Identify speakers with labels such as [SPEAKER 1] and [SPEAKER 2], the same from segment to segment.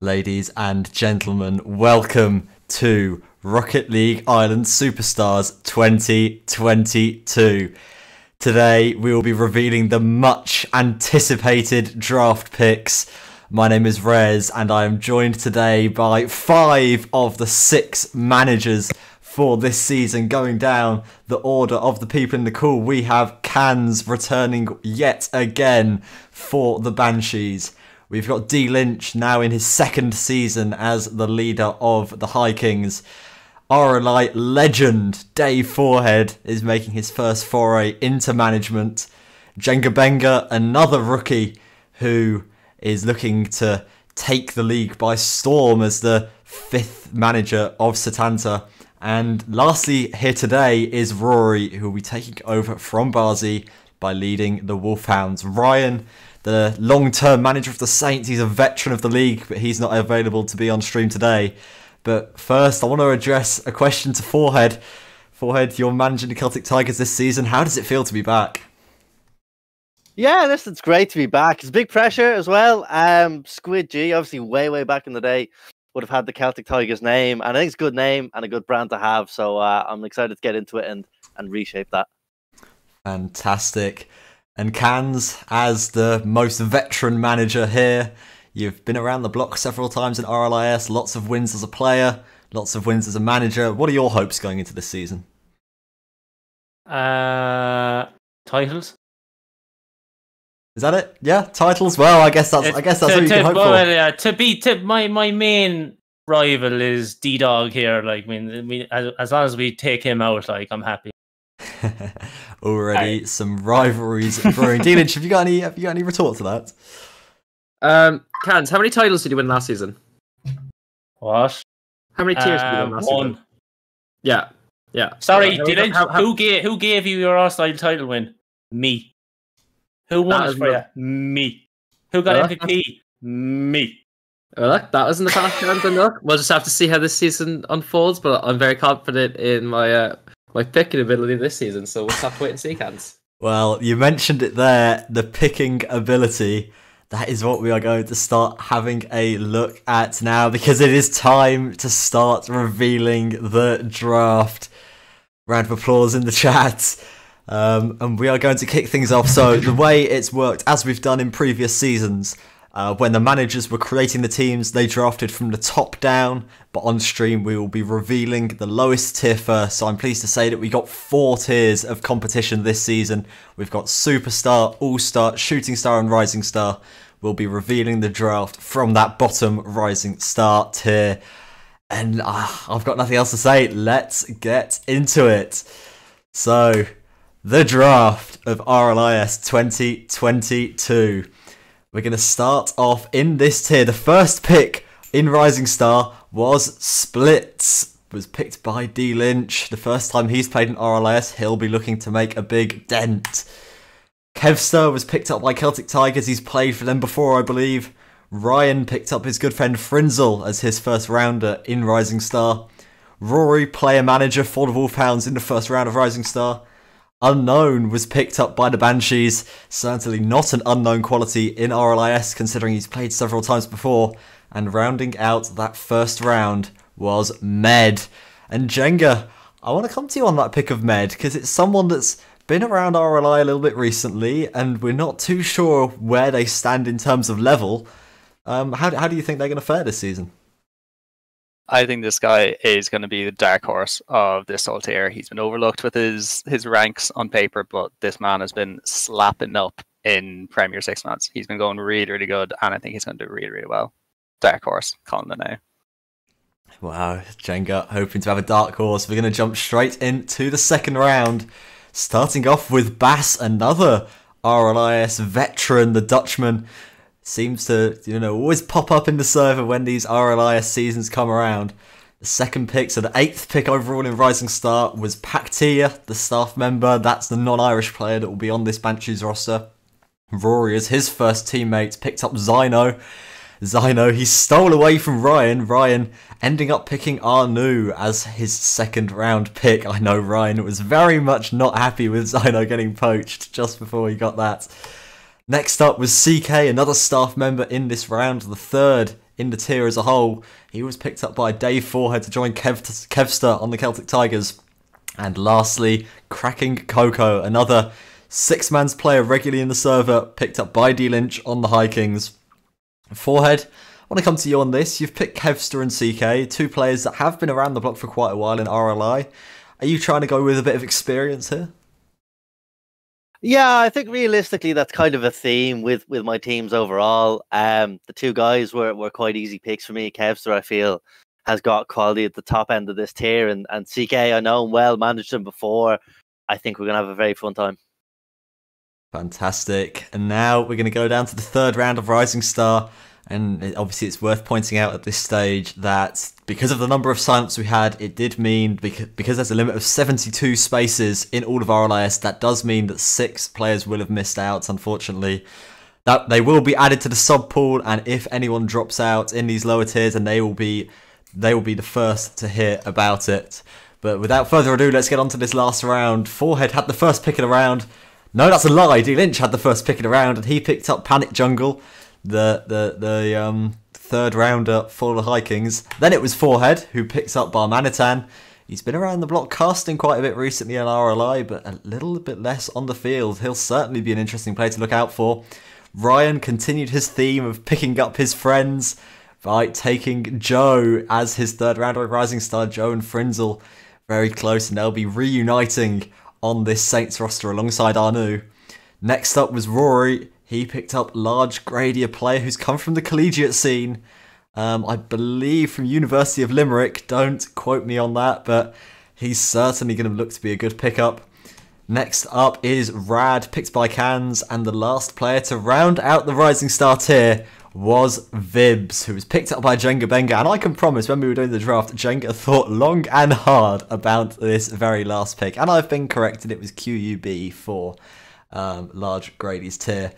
[SPEAKER 1] Ladies and gentlemen, welcome to Rocket League Ireland Superstars 2022. Today we will be revealing the much anticipated draft picks. My name is Rez and I am joined today by 5 of the 6 managers for this season. Going down the order of the people in the call, we have Cans returning yet again for the Banshees. We've got D Lynch now in his 2nd season as the leader of the High Kings. RLI legend Dave Forehead is making his first foray into management. Jenga Benga, another rookie who is looking to take the league by storm as the 5th manager of Setanta. And lastly here today is Rory, who will be taking over from Barzi by leading the Wolfhounds. Ryan, the long-term manager of the Saints, he's a veteran of the league, but he's not available to be on stream today. But first, I want to address a question to Forehead. Forehead, you're managing the Celtic Tigers this season. How does it feel to be back?
[SPEAKER 2] Yeah, listen, it's great to be back. It's big pressure as well. Squid G, obviously way back in the day, would have had the Celtic Tigers name. And I think it's a good name and a good brand to have. So I'm excited to get into it and reshape that.
[SPEAKER 1] Fantastic. And Cans, as the most veteran manager here, you've been around the block several times in RLIS, lots of wins as a player, lots of wins as a manager. What are your hopes going into this season?
[SPEAKER 3] Titles.
[SPEAKER 1] Is that it? Yeah, titles. Well, I guess that's what you can hope for.
[SPEAKER 3] Yeah, my main rival is D-Dog here. Like, as long as we take him out, like, I'm happy.
[SPEAKER 1] Already some rivalries brewing. D Lynch, have you got any retort to that?
[SPEAKER 4] Cans, how many titles did you win last season?
[SPEAKER 3] What?
[SPEAKER 4] How many tiers did you win last season? Yeah.
[SPEAKER 3] Sorry, Dylan. Who gave you your All-Style title win? Me. Who won it for you? Me. Who got MVP? Me.
[SPEAKER 4] Well, that was in the past, Cans. We'll just have to see how this season unfolds, but I'm very confident in my picking ability this season, so we'll have to wait and see, Cans.
[SPEAKER 1] Well, you mentioned it there, the picking ability. That is what we are going to start having a look at now, because it is time to start revealing the draft. Round of applause in the chat. And we are going to kick things off. So the way it's worked, as we've done in previous seasons, when the managers were creating the teams, they drafted from the top down, but on stream we will be revealing the lowest tier first. So I'm pleased to say that we got 4 tiers of competition this season. We've got Superstar, All-Star, Shooting Star and Rising Star. We'll be revealing the draft from that bottom Rising Star tier. And I've got nothing else to say. Let's get into it. So, the draft of RLIS 2022. We're going to start off in this tier. The first pick in Rising Star was Splits. Was picked by D Lynch. The first time he's played in RLIS, he'll be looking to make a big dent. Kevster was picked up by Celtic Tigers. He's played for them before, I believe. Ryan picked up his good friend Frinzel as his first rounder in Rising Star. Rory, player manager for the Wolfhounds in the first round of Rising Star. Unknown was picked up by the Banshees. Certainly not an unknown quality in RLIS, considering he's played several times before. And rounding out that first round was Med. And Jenga, I want to come to you on that pick of Med, because it's someone that's been around RLI a little bit recently, and we're not too sure where they stand in terms of level. How do you think they're going to fare this season?
[SPEAKER 5] I think this guy is going to be the dark horse of this whole tier. He's been overlooked with his ranks on paper, but this man has been slapping up in Premier 6 months. He's been going really good, and I think he's going to do really well. Dark horse, calling it now.
[SPEAKER 1] Wow, Jenga hoping to have a dark horse. We're going to jump straight into the second round, starting off with Bass, another RLIS veteran. The Dutchman seems to, always pop up in the server when these RLIS seasons come around. The second pick, so the 8th pick overall in Rising Star, was Pactia, the staff member. That's the non-Irish player that will be on this Banshees roster. Rory, as his first teammate, picked up Zyno. He stole away from Ryan. Ryan ending up picking Arnu as his 2nd round pick. I know Ryan was very much not happy with Zyno getting poached just before he got that. Next up was CK, another staff member in this round, the 3rd in the tier as a whole. He was picked up by Dave Forehead to join Kevster on the Celtic Tigers. And lastly, Cracking Coco, another 6-man's player regularly in the server, picked up by D Lynch on the High Kings. Forehead, I want to come to you on this. You've picked Kevster and CK, two players that have been around the block for quite a while in RLI. Are you trying to go with a bit of experience here?
[SPEAKER 2] Yeah, I think realistically that's kind of a theme with my teams overall. The two guys were quite easy picks for me. Kevster, I feel, has got quality at the top end of this tier, and CK, I know him well, managed him before. I think we're going to have a very fun time.
[SPEAKER 1] Fantastic. And now we're going to go down to the third round of Rising Star. And obviously it's worth pointing out at this stage that because of the number of silents we had, it did mean, because there's a limit of 72 spaces in all of RLIS, that does mean that 6 players will have missed out, unfortunately. That they will be added to the sub pool, and if anyone drops out in these lower tiers, then they will be the first to hear about it. But without further ado, let's get on to this last round. Forehead had the first pick of the round. No, that's a lie. D Lynch had the first pick of the round, and he picked up Panic Jungle, the third rounder for the High Kings. Then it was Forehead who picks up Barmanitan. He's been around the block casting quite a bit recently in RLI, but a little bit less on the field. He'll certainly be an interesting player to look out for. Ryan continued his theme of picking up his friends by taking Joe as his third rounder of Rising Star. Joe and Frinzel very close, and they'll be reuniting on this Saints roster alongside Arnu. Next up was Rory. He picked up Large Grady, a player who's come from the collegiate scene. I believe from University of Limerick. Don't quote me on that, but he's certainly going to look to be a good pickup. Next up is Rad, picked by Cans, and the last player to round out the Rising Star tier was Vibs, who was picked up by Jenga Benga. And I can promise, when we were doing the draft, Jenga thought long and hard about this very last pick. And I've been corrected, it was QUB for Large Grady's tier.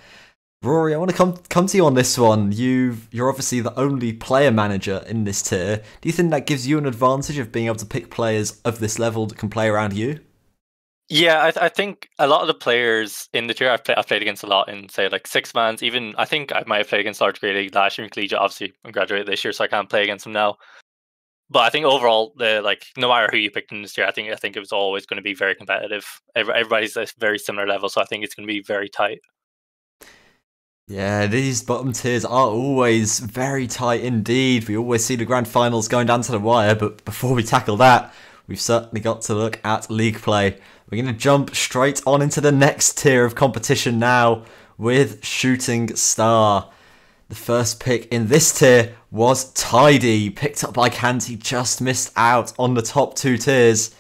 [SPEAKER 1] Rory, I want to come to you on this one. You're obviously the only player manager in this tier. Do you think that gives you an advantage of being able to pick players of this level that can play around you?
[SPEAKER 6] Yeah, I think a lot of the players in the tier I've played against a lot in, say, like 6-mans. Even I think I might have played against Large Grady last year in Collegiate. Obviously, I'm graduated this year, so I can't play against him now. But I think overall, no matter who you picked in this tier, I think it was always going to be very competitive. Everybody's at a very similar level, so I think it's going to be very tight.
[SPEAKER 1] Yeah, these bottom tiers are always very tight indeed. We always see the grand finals going down to the wire, but before we tackle that, we've certainly got to look at league play. We're going to jump straight on into the next tier of competition now with Shooting Star. The first pick in this tier was Tidy, picked up by Kant. He just missed out on the top 2 tiers.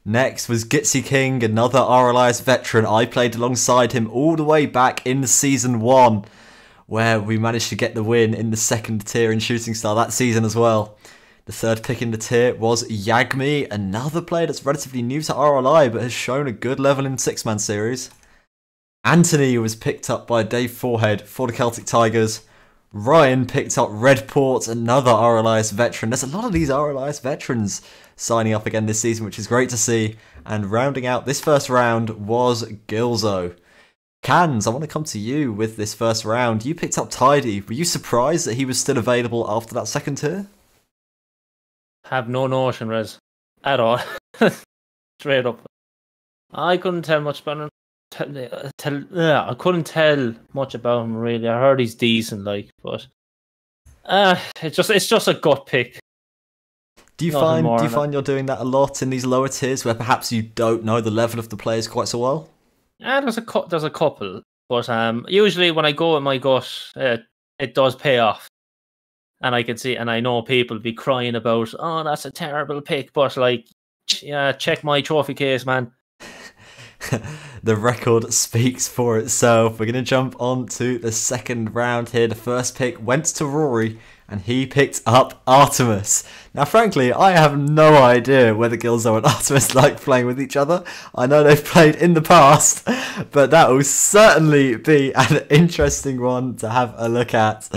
[SPEAKER 1] Next was Gitsy King, another RLIS veteran. I played alongside him all the way back in Season 1, where we managed to get the win in the second tier in Shooting Star that season as well. The third pick in the tier was Yagmi, another player that's relatively new to RLI but has shown a good level in 6-man series. Anthony was picked up by Dave Forehead for the Celtic Tigers. Ryan picked up Redport, another RLIS veteran. There's a lot of these RLIS veterans signing up again this season, which is great to see. And rounding out this first round was Gilzo. Cans, I want to come to you with this first round. You picked up Tidy. Were you surprised that he was still available after that second tier?
[SPEAKER 3] Have no notion, Rez, at all. Straight up. I couldn't tell much about him. I couldn't tell much about him really. I heard he's decent, but it's just a gut pick.
[SPEAKER 1] Do you find you're doing that a lot in these lower tiers where perhaps you don't know the level of the players quite so well?
[SPEAKER 3] Yeah, there's a couple, but usually when I go with my gut, it does pay off, and I can see, and I know people be crying about, oh, that's a terrible pick, but check my trophy case, man.
[SPEAKER 1] The record speaks for itself. We're going to jump on to the second round here. The first pick went to Rory, and he picked up Artemis. Now, frankly, I have no idea whether Gilzo and Artemis like playing with each other. I know they've played in the past, but that will certainly be an interesting one to have a look at.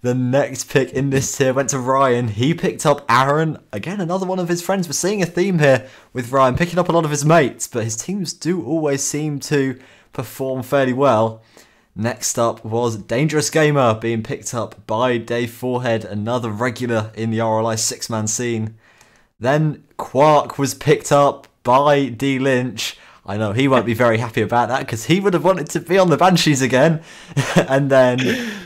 [SPEAKER 1] The next pick in this tier went to Ryan. He picked up Aaron. Again, another one of his friends. We're seeing a theme here with Ryan picking up a lot of his mates, but his teams do always seem to perform fairly well. Next up was Dangerous Gamer being picked up by Dave Forehead, another regular in the RLI six-man scene. Then Quark was picked up by D Lynch. I know he won't be very happy about that because he would have wanted to be on the Banshees again. And then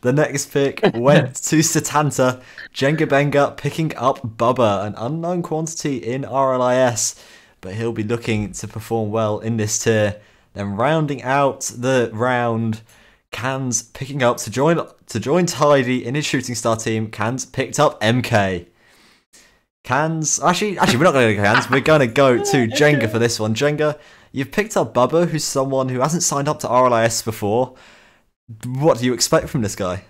[SPEAKER 1] the next pick went to Satanta. Jenga Benga picking up Bubba, an unknown quantity in RLIS, but he'll be looking to perform well in this tier. Then rounding out the round, Cans picking up to join Tidy in his Shooting Star team. Cans picked up MK. Cans, actually, we're not going to go Cans. We're going to go to Jenga for this one. Jenga, you've picked up Bubba, who's someone who hasn't signed up to RLIS before. What do you expect from this guy?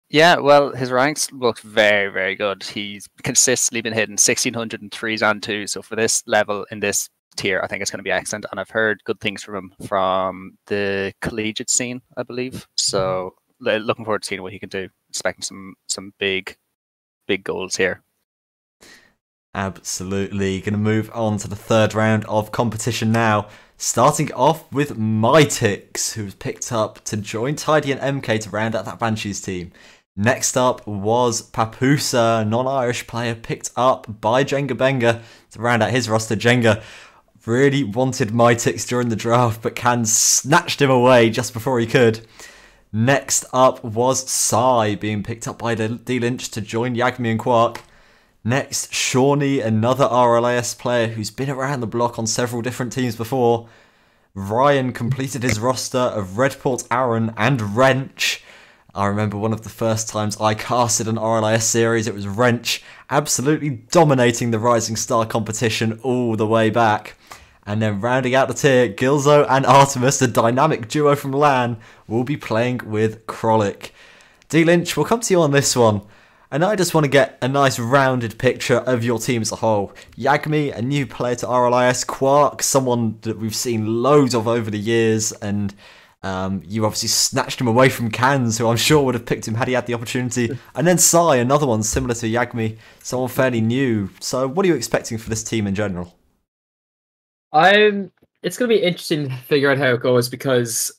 [SPEAKER 5] Yeah, well, his ranks look very, very good. He's consistently been hitting 1600 and 3s and 2s. So for this level in this tier, I think it's going to be excellent. And I've heard good things from him from the collegiate scene, I believe. So looking forward to seeing what he can do. Expecting some big goals here.
[SPEAKER 1] Absolutely. Going to move on to the third round of competition now. Starting off with Mytix, who was picked up to join Tidy and MK to round out that Banshees team. Next up was Papusa, non-Irish player picked up by Jenga Benga to round out his roster. Jenga really wanted Mytix during the draft, but Can snatched him away just before he could. Next up was Sai being picked up by D Lynch to join Yagmi and Quark. Next, Shawnee, another RLIS player who's been around the block on several different teams before. Ryan completed his roster of Redport Aaron and Wrench. I remember one of the first times I casted an RLIS series, it was Wrench, absolutely dominating the Rising Star competition all the way back. And then rounding out the tier, Gilzo and Artemis, the dynamic duo from LAN, will be playing with Krolic. D Lynch, we'll come to you on this one. And I just want to get a nice rounded picture of your team as a whole. Yagmi, a new player to RLIS. Quark, someone that we've seen loads of over the years. And you obviously snatched him away from Cans, who I'm sure would have picked him had he had the opportunity. And then Sai, another one similar to Yagmi, someone fairly new. So what are you expecting for this team in general?
[SPEAKER 4] It's going to be interesting to figure out how it goes because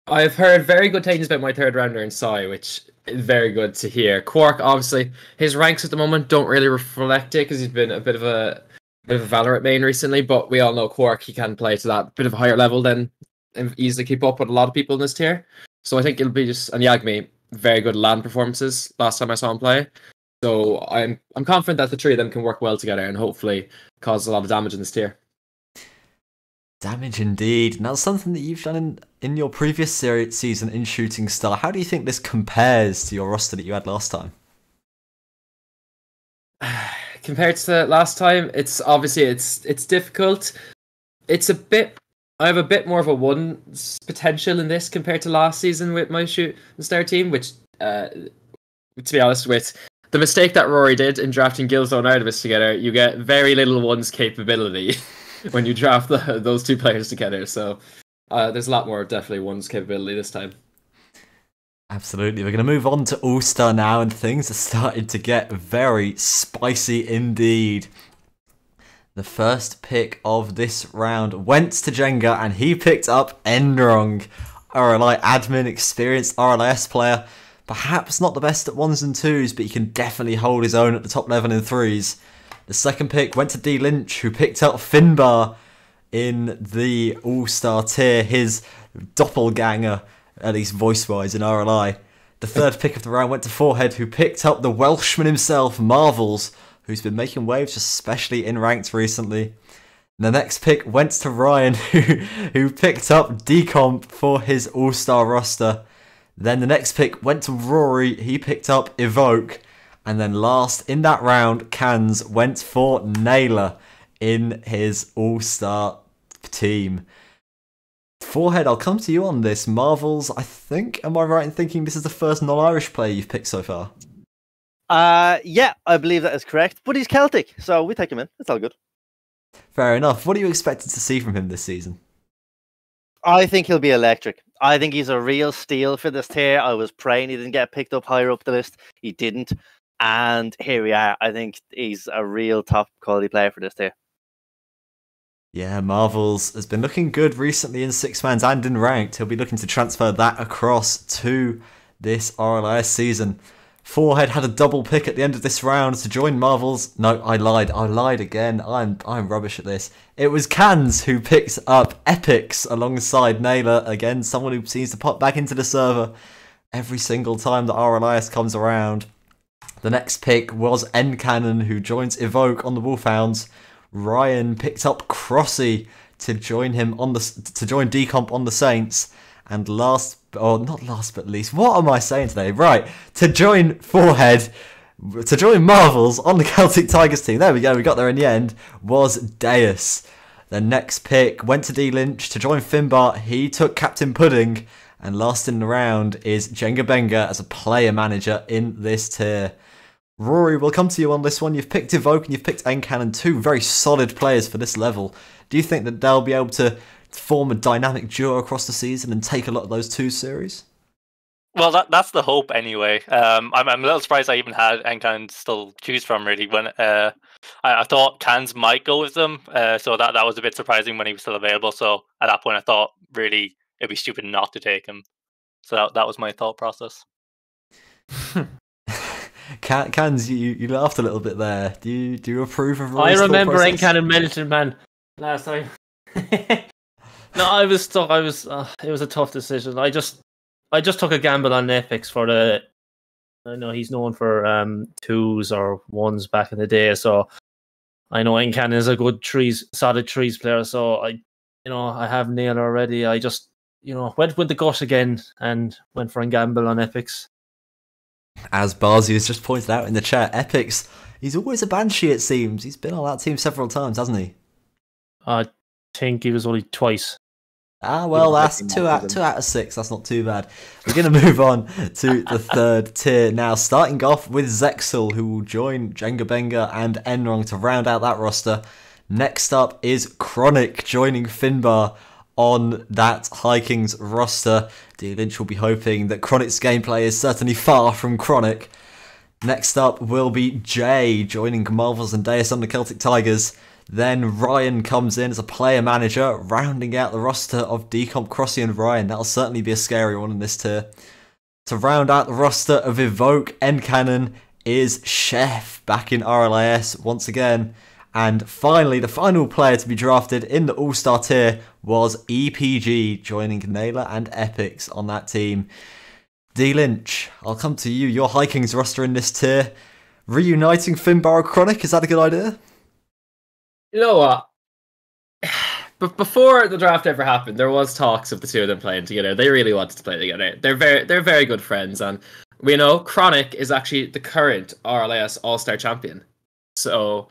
[SPEAKER 4] I've heard very good things about my third rounder in Sai, which is very good to hear. Quark, obviously, his ranks at the moment don't really reflect it because he's been a bit of a Valorant main recently, but we all know Quark, he can play to that bit of a higher level than and easily keep up with a lot of people in this tier. So I think it'll be just, and Yagmi, very good LAN performances last time I saw him play. So I'm confident that the three of them can work well together and hopefully cause a lot of damage in this tier.
[SPEAKER 1] Damage indeed. Now, something that you've done in your previous season in Shooting Star. How do you think this compares to your roster that you had last time?
[SPEAKER 4] Compared to last time, it's obviously it's difficult. It's a bit. I have a bit more of a one's potential in this compared to last season with my Shooting Star team, which, to be honest, with the mistake that Rory did in drafting Gilzo and Artemis together, you get very little one's capability when you draft those two players together. So there's a lot more definitely one's capability this time.
[SPEAKER 1] Absolutely. We're going to move on to All-Star now, and things are starting to get very spicy indeed. The first pick of this round went to Jenga, and he picked up Endrong, RLI admin, experienced RLIS player. Perhaps not the best at 1s and 2s, but he can definitely hold his own at the top level in 3s. The second pick went to D Lynch, who picked up Finbar in the All-Star tier, his doppelganger, at least voice-wise, in RLI. The third pick of the round went to Forehead, who picked up the Welshman himself, Marvels, who's been making waves, especially in ranked recently. And the next pick went to Ryan, who picked up Decomp for his All-Star roster. Then the next pick went to Rory, he picked up Evoke. And then last in that round, Cans went for Naylor in his All-Star team. Forehead, I'll come to you on this. Marvels, I think, am I right in thinking this is the first non-Irish player you've picked so far?
[SPEAKER 2] Yeah, I believe that is correct. But he's Celtic, so we take him in. It's all good.
[SPEAKER 1] Fair enough. What are you expected to see from him this season?
[SPEAKER 2] I think he'll be electric. I think he's a real steal for this tier. I was praying he didn't get picked up higher up the list. He didn't. And here we are. I think he's a real top quality player for this tier.
[SPEAKER 1] Yeah, Marvels has been looking good recently in six-mans and in ranked. He'll be looking to transfer that across to this RLIS season. Forehead had a double pick at the end of this round to join Marvels. No, I lied again. I'm rubbish at this. It was Cans who picked up Epics alongside Naylor. Again, someone who seems to pop back into the server every single time that RLIS comes around. The next pick was N-Cannon, who joins Evoke on the Wolfhounds. Ryan picked up Crossy to join him on to join Decomp on the Saints. And not last but least, what am I saying today? Right, to join Forehead, to join Marvels on the Celtic Tigers team. There we go, we got there in the end, was Deus. The next pick went to D Lynch to join Finbar. He took Captain Pudding. And last in the round is Jenga Benga as a player manager in this tier. Rory, we'll come to you on this one. You've picked Evoke and you've picked N-Cannon, two very solid players for this level. Do you think that they'll be able to form a dynamic duo across the season and take a lot of those two series?
[SPEAKER 6] Well, that's the hope anyway. I'm a little surprised I even had N-Cannon still choose from, really. When I thought Cans might go with them, so that was a bit surprising when he was still available. So at that point, I thought really it'd be stupid not to take him. So that was my thought process.
[SPEAKER 1] Cans, you laughed a little bit there. Do you approve of
[SPEAKER 3] I
[SPEAKER 1] Rory's
[SPEAKER 3] remember
[SPEAKER 1] thought process?
[SPEAKER 3] N-Cannon melted, man, last time. No, I was stuck. It was a tough decision. I just took a gamble on Epics for the. I know he's known for 2s or 1s back in the day, so I know N-Cannon is a good solid trees player. So I have Nail already. I just went with the gut again and went for a gamble on Epics.
[SPEAKER 1] As Barzi has just pointed out in the chat, Epics, he's always a banshee, it seems. He's been on that team several times, hasn't he?
[SPEAKER 3] I think he was only twice.
[SPEAKER 1] Ah, well, that's two out of 6. That's not too bad. We're going to move on to the third tier now, starting off with Zexel, who will join Jenga Benga and Enrong to round out that roster. Next up is Chronic joining Finbar on that Hikings roster. D Lynch will be hoping that Chronic's gameplay is certainly far from Chronic. Next up will be Jay joining Marvels and Deus on the Celtic Tigers. Then Ryan comes in as a player manager, rounding out the roster of Decomp, Crossy and Ryan. That'll certainly be a scary one in this tier. To round out the roster of Evoke, N-Cannon is Chef back in RLIS once again. And finally, the final player to be drafted in the All-Star tier was EPG, joining Naylor and Epics on that team. D Lynch, I'll come to you. Your Hikings roster in this tier. Reuniting Finbar and Chronic, is that a good idea?
[SPEAKER 4] You know what? But before the draft ever happened, there was talks of the two of them playing together. They really wanted to play together. They're very good friends, and we know Chronic is actually the current RLIS All-Star champion. So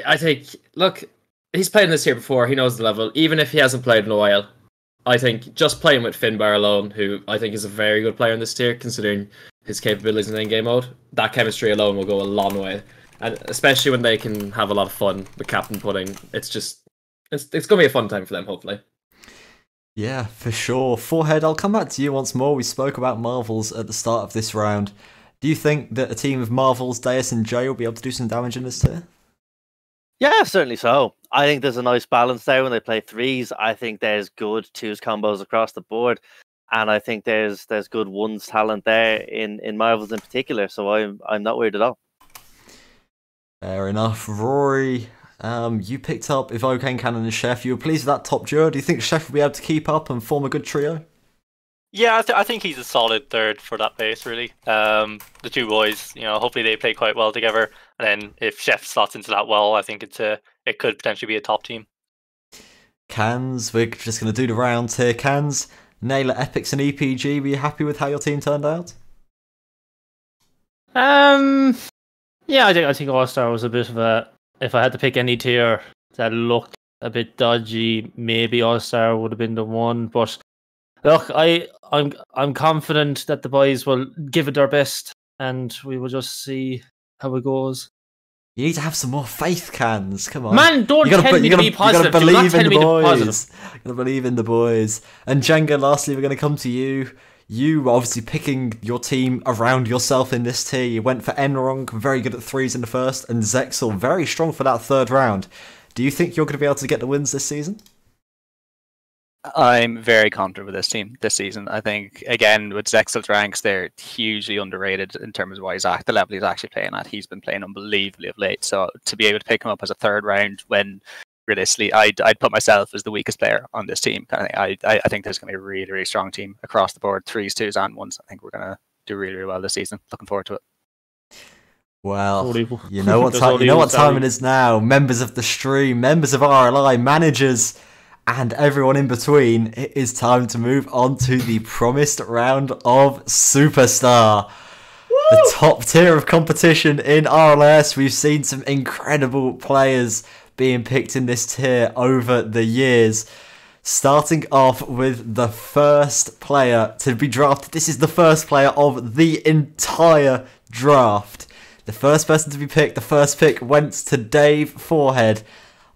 [SPEAKER 4] I think, look, he's played in this tier before. He knows the level. Even if he hasn't played in a while, I think just playing with Finbar alone, who I think is a very good player in this tier, considering his capabilities in in-game mode, that chemistry alone will go a long way. And especially when they can have a lot of fun with Captain Pudding, it's going to be a fun time for them, hopefully.
[SPEAKER 1] Yeah, for sure. Forehead, I'll come back to you once more. We spoke about Marvels at the start of this round. Do you think that a team of Marvels, Deus and Jay will be able to do some damage in this tier?
[SPEAKER 2] Yeah, certainly so. I think there's a nice balance there when they play 3s. I think there's good 2s combos across the board. And I think there's good 1s talent there in Marvels in particular. So I'm not worried at all.
[SPEAKER 1] Fair enough. Rory, you picked up Evoke, N-Cannon and Chef. You were pleased with that top duo. Do you think Chef will be able to keep up and form a good trio?
[SPEAKER 6] Yeah, I think he's a solid third for that base, really. The two boys, hopefully they play quite well together. And then if Chef slots into that well, I think it could potentially be a top team.
[SPEAKER 1] Cans, we're just going to do the round here. Cans, Naylor, Epics and EPG, were you happy with how your team turned out?
[SPEAKER 3] Yeah, I think All-Star was a bit of a... If I had to pick any tier that looked a bit dodgy, maybe All-Star would have been the one. But look, I'm confident that the boys will give it their best, and we will just see how it goes.
[SPEAKER 1] You need to have some more faith, Cans. Come on.
[SPEAKER 3] Man, don't tell me to be positive.
[SPEAKER 1] You gotta believe in the boys. You gotta believe in the boys. And Jenga, lastly, we're going to come to you. You were obviously picking your team around yourself in this tier. You went for Enrong, very good at 3s in the first, and Zexel, very strong for that third round. Do you think you're going to be able to get the wins this season?
[SPEAKER 5] I'm very confident with this team this season. I think, again, with Zexel's ranks, they're hugely underrated in terms of what the level he's actually playing at. He's been playing unbelievably of late. So to be able to pick him up as a third round when realistically I'd put myself as the weakest player on this team kind of thing. I think there's going to be a really, really strong team across the board, 3s, 2s, and 1s. I think we're going to do really, really well this season. Looking forward to it.
[SPEAKER 1] Well, you know what time it is now. Members of the stream, members of RLI, managers, and everyone in between. It is time to move on to the promised round of Superstar. Woo! The top tier of competition in RLS. We've seen some incredible players being picked in this tier over the years. Starting off with the first player to be drafted. This is the first player of the entire draft. The first person to be picked, the first pick went to Dave Forehead.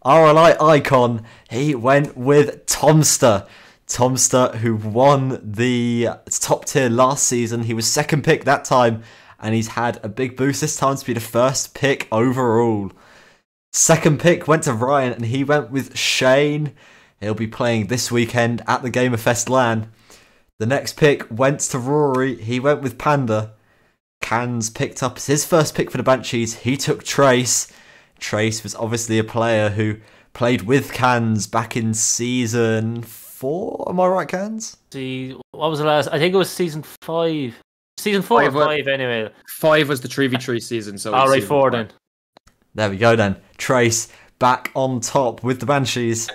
[SPEAKER 1] RLI icon, he went with Tomster. Tomster, who won the top tier last season. He was second pick that time, and he's had a big boost this time to be the first pick overall. Second pick went to Ryan, and he went with Shane. He'll be playing this weekend at the Gamer Fest LAN. The next pick went to Rory. He went with Panda. Cans picked up his first pick for the Banshees. He took Trace. Trace was obviously a player who played with Cans back in season 4. Am I right, Cans?
[SPEAKER 3] See, what was the last? I think it was season 5. Season 4 or 5 anyway.
[SPEAKER 4] 5 was the 3v3 season. So
[SPEAKER 3] alright, 4 then.
[SPEAKER 1] There we go then. Trace back on top with the Banshees.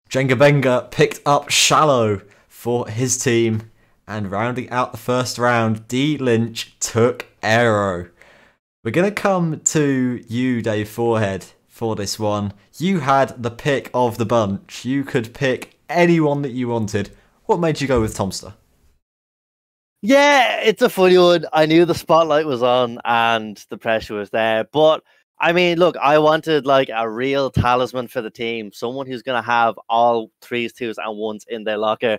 [SPEAKER 1] Jenga Benga picked up Shallow for his team. And rounding out the first round, D Lynch took Aero. We're going to come to you, Dave Forehead, for this one. You had the pick of the bunch. You could pick anyone that you wanted. What made you go with Tomster?
[SPEAKER 2] Yeah, it's a funny one. I knew the spotlight was on and the pressure was there. But, I mean, look, I wanted like a real talisman for the team. Someone who's going to have all 3s, 2s, and 1s in their locker.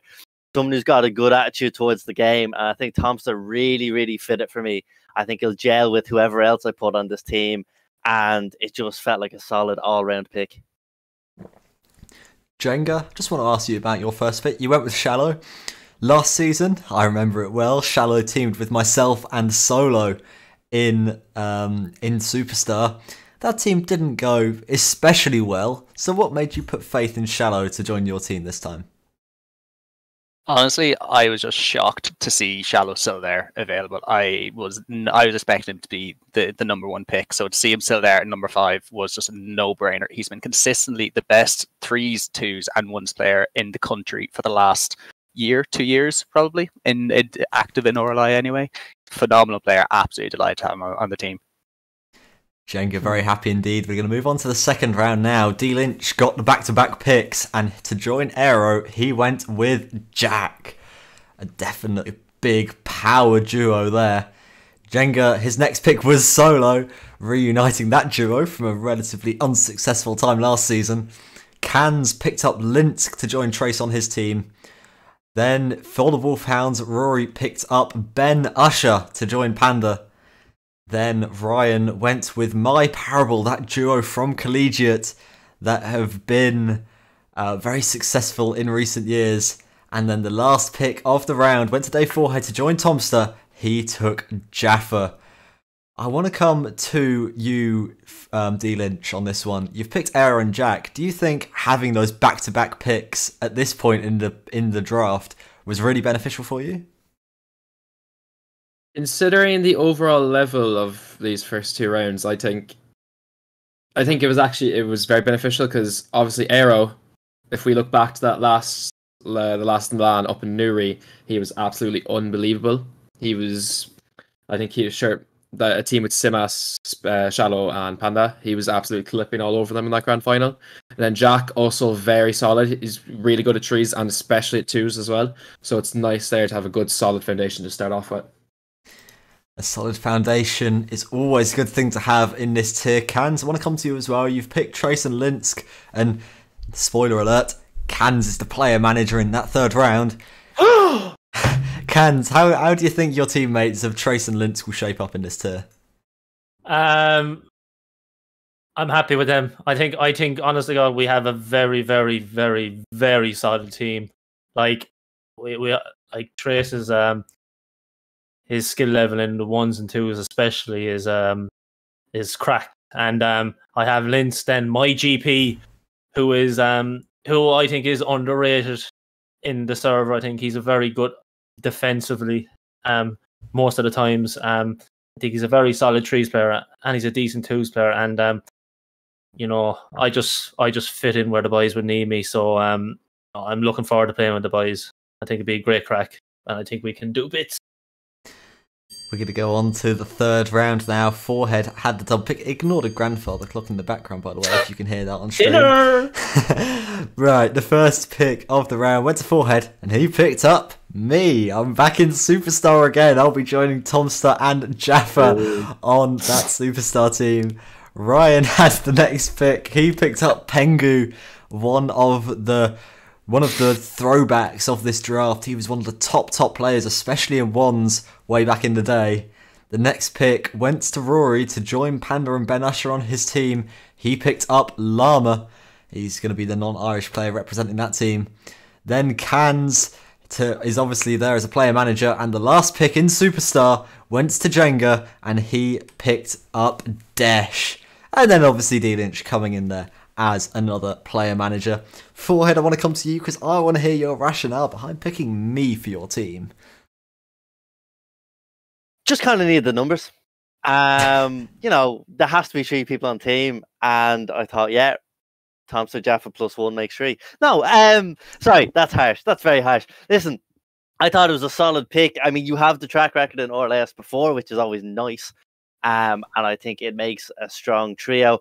[SPEAKER 2] Someone who's got a good attitude towards the game. And I think Tomster really, really fit it for me. I think he'll gel with whoever else I put on this team. And it just felt like a solid all-round pick.
[SPEAKER 1] Jenga, just want to ask you about your first pick. You went with Shallow. Last season, I remember it well, Shallow teamed with myself and Solo in Superstar. That team didn't go especially well. So what made you put faith in Shallow to join your team this time?
[SPEAKER 5] Honestly, I was just shocked to see Shallow still there available. I was expecting him to be the number 1 pick, so to see him still there at number 5 was just a no-brainer. He's been consistently the best 3s, 2s, and 1s player in the country for the last year, 2 years, probably, in active in RLI anyway. Phenomenal player, absolutely delighted to have him on the team.
[SPEAKER 1] Jenga, very happy indeed. We're going to move on to the second round now. D Lynch got the back-to-back picks, and to join Aero, he went with Jack. A definitely big power duo there. Jenga, his next pick was Solo, reuniting that duo from a relatively unsuccessful time last season. Cans picked up Linsk to join Trace on his team. Then, for the Wolfhounds, Rory picked up Ben Usher to join Panda. Then Ryan went with My Parable, that duo from Collegiate that have been very successful in recent years. And then the last pick of the round went to Dave Forehead to join Tomster. He took Jaffa. I want to come to you, D Lynch, on this one. You've picked Aero and Jack. Do you think having those back-to-back picks at this point in the draft was really beneficial for you?
[SPEAKER 4] Considering the overall level of these first 2 rounds, I think it was very beneficial because obviously Aero, if we look back to that the last LAN up in Newry, he was absolutely unbelievable. He was sure that a team with Simas, Shallow, and Panda. He was absolutely clipping all over them in that grand final. And then Jack, also very solid. He's really good at 3s and especially at 2s as well. So it's nice there to have a good solid foundation to start off with.
[SPEAKER 1] A solid foundation is always a good thing to have in this tier. Cans, I want to come to you as well. You've picked Trace and Linsk, and spoiler alert, Cans is the player manager in that third round. Cans, how do you think your teammates of Trace and Linsk will shape up in this tier?
[SPEAKER 3] I'm happy with them. I think honestly, God, we have a very, very, very, very solid team. Like we like Trace's his skill level in the ones and twos especially is cracked. And I have Linz then my GP, who is who I think is underrated in the server. I think he's a very good defensively most of the times. I think he's a very solid threes player and he's a decent twos player. And you know, I just fit in where the boys would need me. So I'm looking forward to playing with the boys. I think it'd be a great crack, and I think we can do bits.
[SPEAKER 1] We're going to go on to the third round now. Forehead had the double pick. Ignore the grandfather clock in the background, by the way, if you can hear that on stream. Right, the first pick of the round went to Forehead, and he picked up me. I'm back in Superstar again. I'll be joining Tomster and Jaffa on that Superstar team. Ryan had the next pick. He picked up Pengu, one of the throwbacks of this draft. He was one of the top players, especially in ones way back in the day. The next pick went to Rory to join Panda and Ben Usher on his team. He picked up Llama. He's going to be the non-Irish player representing that team. Then Cans is obviously there as a player manager. And the last pick in Superstar went to Jenga, and he picked up Desh. And then obviously D-Lynch coming in there as another player manager. Forehead, I want to come to you because I want to hear your rationale behind picking me for your team.
[SPEAKER 2] Just kind of need the numbers. You know, there has to be 3 people on team, and I thought, yeah, Thompson Jaffa +1 makes 3. No, sorry, that's harsh. That's very harsh. Listen, I thought it was a solid pick. I mean, you have the track record in RLIS before, which is always nice. And I think it makes a strong trio.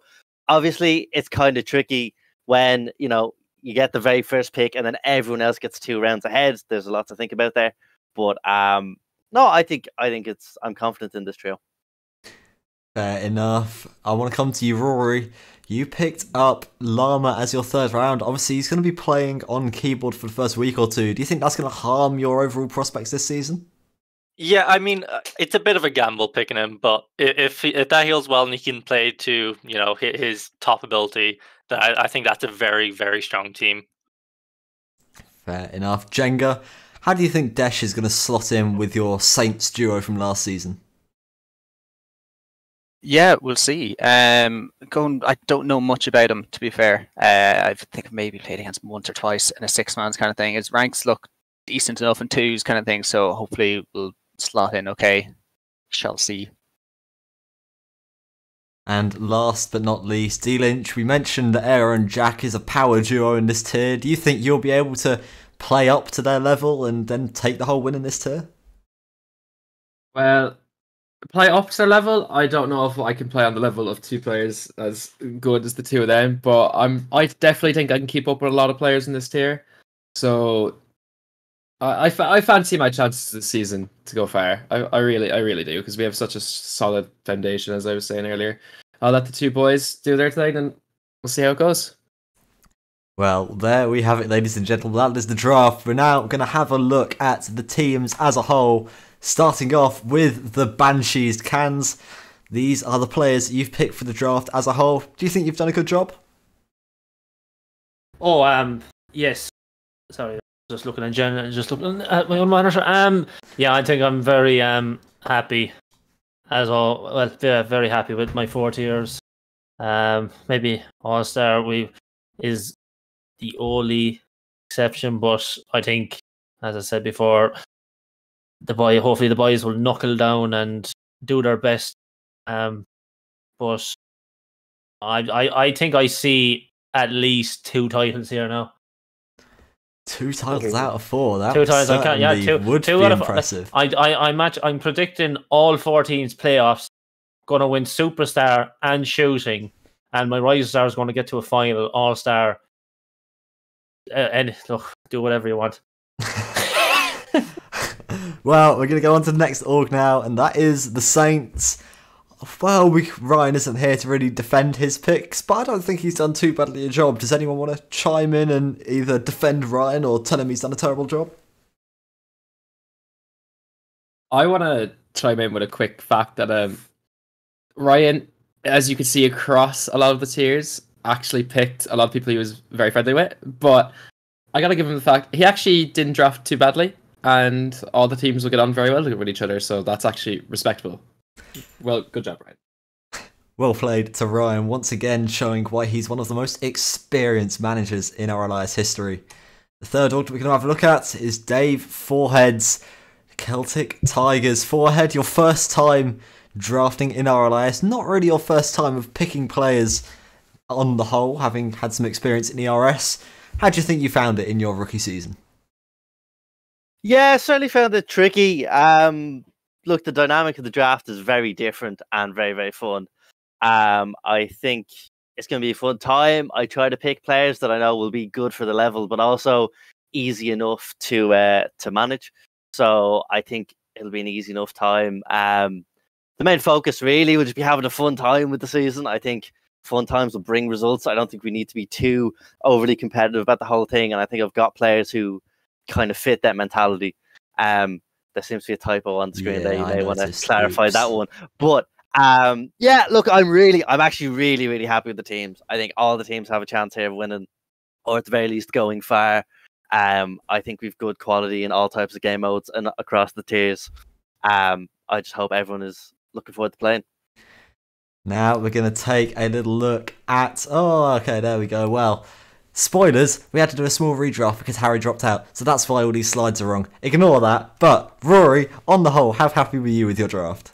[SPEAKER 2] Obviously, it's kind of tricky when, you know, you get the very first pick and then everyone else gets 2 rounds ahead. There's a lot to think about there. But no, I think I'm confident in this trio.
[SPEAKER 1] Fair enough. I want to come to you, Rory. You picked up Llama as your third round. Obviously, he's going to be playing on keyboard for the first week or two. Do you think that's going to harm your overall prospects this season?
[SPEAKER 6] Yeah, I mean, it's a bit of a gamble picking him, but if that heals well and he can play to, you know, his top ability, then I think that's a very, very strong team.
[SPEAKER 1] Fair enough. Jenga, how do you think Desh is going to slot in with your Saints duo from last season?
[SPEAKER 5] Yeah, we'll see. I don't know much about him, to be fair. I think I've maybe played against him once or twice in a 6-man's kind of thing. His ranks look decent enough in 2s kind of thing, so hopefully we'll slot in okay. Shall see.
[SPEAKER 1] And last but not least, D-Lynch, we mentioned that Era and Jack is a power duo in this tier. Do you think you'll be able to play up to their level and then take the whole win in this tier?
[SPEAKER 4] Well, play up to their level, I don't know if I can play on the level of 2 players as good as the 2 of them, but I definitely think I can keep up with a lot of players in this tier. So I fancy my chances this season to go far. I really do, because we have such a solid foundation, as I was saying earlier. I'll let the 2 boys do their thing, and we'll see how it goes.
[SPEAKER 1] Well, there we have it, ladies and gentlemen. That is the draft. We're now going to have a look at the teams as a whole, starting off with the Banshees. Cans, these are the players you've picked for the draft as a whole. Do you think you've done a good job?
[SPEAKER 3] Oh, yes. Sorry. Just looking at my own monitor. Yeah, I think I'm very happy as all. Well, yeah, very happy with my 4 tiers. Maybe All Star is the only exception, but I think, as I said before, hopefully the boys will knuckle down and do their best. But I think I see at least 2 titles here now.
[SPEAKER 1] 2 titles out of 4. That
[SPEAKER 3] 2 titles. I can't. Yeah, 2
[SPEAKER 1] would
[SPEAKER 3] two
[SPEAKER 1] be
[SPEAKER 3] out
[SPEAKER 1] impressive.
[SPEAKER 3] I'm predicting all 4 teams playoffs going to win Superstar and shooting, and my Rising Star is going to get to a final All Star. And look, do whatever you want.
[SPEAKER 1] Well, we're going to go on to the next org now, and that is the Saints. Well, Ryan isn't here to really defend his picks, but I don't think he's done too badly a job. Does anyone want to chime in and either defend Ryan or tell him he's done a terrible job?
[SPEAKER 4] I want to chime in with a quick fact that Ryan, as you can see across a lot of the tiers, actually picked a lot of people he was very friendly with. But I gotta give him the fact he actually didn't draft too badly, and all the teams will get on very well with each other. So that's actually respectable. Well, good job, Ryan.
[SPEAKER 1] Well played to Ryan, once again showing why he's one of the most experienced managers in RLIS history. The third order we're going to have a look at is Dave Forehead's Celtic Tigers. Forehead, your first time drafting in RLIS, not really your first time of picking players on the whole, having had some experience in ERS. How do you think you found it in your rookie season?
[SPEAKER 2] Yeah, certainly found it tricky. Look, the dynamic of the draft is very different and very, very fun. I think it's going to be a fun time. I try to pick players that I know will be good for the level, but also easy enough to manage. So I think it'll be an easy enough time. The main focus really will just be having a fun time with the season. I think fun times will bring results. I don't think we need to be too overly competitive about the whole thing. And I think I've got players who kind of fit that mentality. There seems to be a typo on the screen there. You may want to clarify that one. But yeah, look, I'm actually really, really happy with the teams. I think all the teams have a chance here of winning, or at the very least going far. I think we've good quality in all types of game modes and across the tiers. I just hope everyone is looking forward to playing.
[SPEAKER 1] Now we're going to take a little look at... Oh, okay, there we go. Well, spoilers, we had to do a small redraft because Harry dropped out, so that's why all these slides are wrong. Ignore that. But, Rory, on the whole, how happy were you with your draft?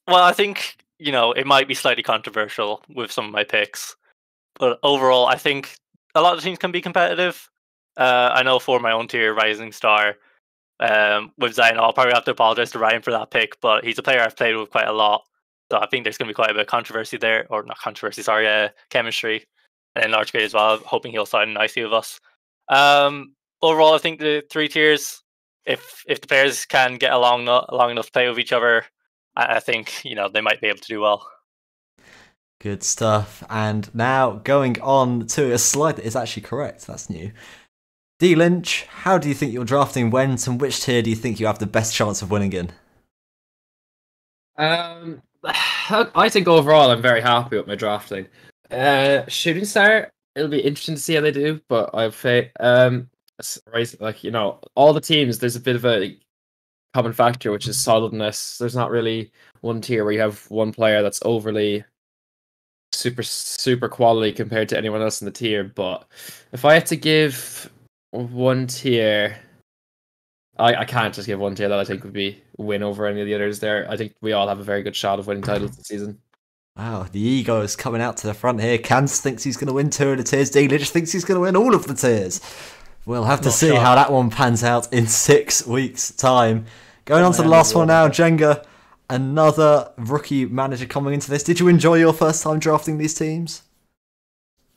[SPEAKER 6] Well, I think, it might be slightly controversial with some of my picks. But overall, I think a lot of teams can be competitive. I know for my own tier, Rising Star, with Zion, I'll probably have to apologize to Ryan for that pick, but he's a player I've played with quite a lot. So I think there's going to be quite a bit of controversy there, or not controversy, sorry, chemistry. And in large grade as well, hoping he'll sign nicely with us. Overall, I think the three tiers, if the players can get along enough to play with each other, I think they might be able to do well.
[SPEAKER 1] Good stuff. And now going on to a slide that is actually correct. That's new. D Lynch, how do you think your drafting went, and which tier do you think you have the best chance of winning in?
[SPEAKER 4] I think overall I'm very happy with my drafting. Shooting Star, it'll be interesting to see how they do, but I've faith. All the teams, there's a bit of a common factor, which is solidness. There's not really one tier where you have one player that's overly super quality compared to anyone else in the tier. But if I had to give one tier, I can't just give one tier that I think would be win over any of the others there. I think we all have a very good shot of winning titles this season.
[SPEAKER 1] Wow, the ego is coming out to the front here. Cans thinks he's going to win 2 of the tiers. D Lynch thinks he's going to win all of the tiers. We'll have to see how that one pans out in 6 weeks' time. Going on to the last one now, Jenga. Another rookie manager coming into this. Did you enjoy your first time drafting these teams?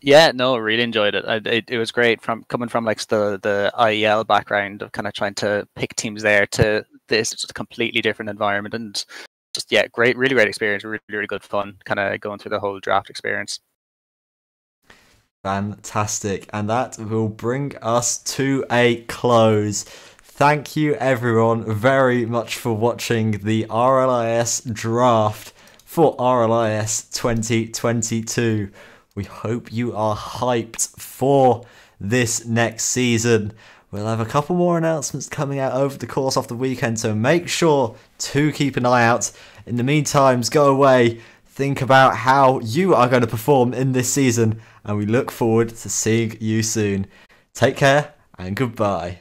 [SPEAKER 5] Yeah, no, really enjoyed it. It was great coming from like the IEL background of kind of trying to pick teams there to this just completely different environment, and just really great experience, really, really good fun kind of going through the whole draft experience.
[SPEAKER 1] Fantastic, and that will bring us to a close. Thank you everyone very much for watching the RLIS draft for RLIS 2022. We hope you are hyped for this next season. We'll have a couple more announcements coming out over the course of the weekend, so make sure to keep an eye out. In the meantime, go away, think about how you are going to perform in this season, and we look forward to seeing you soon. Take care and goodbye.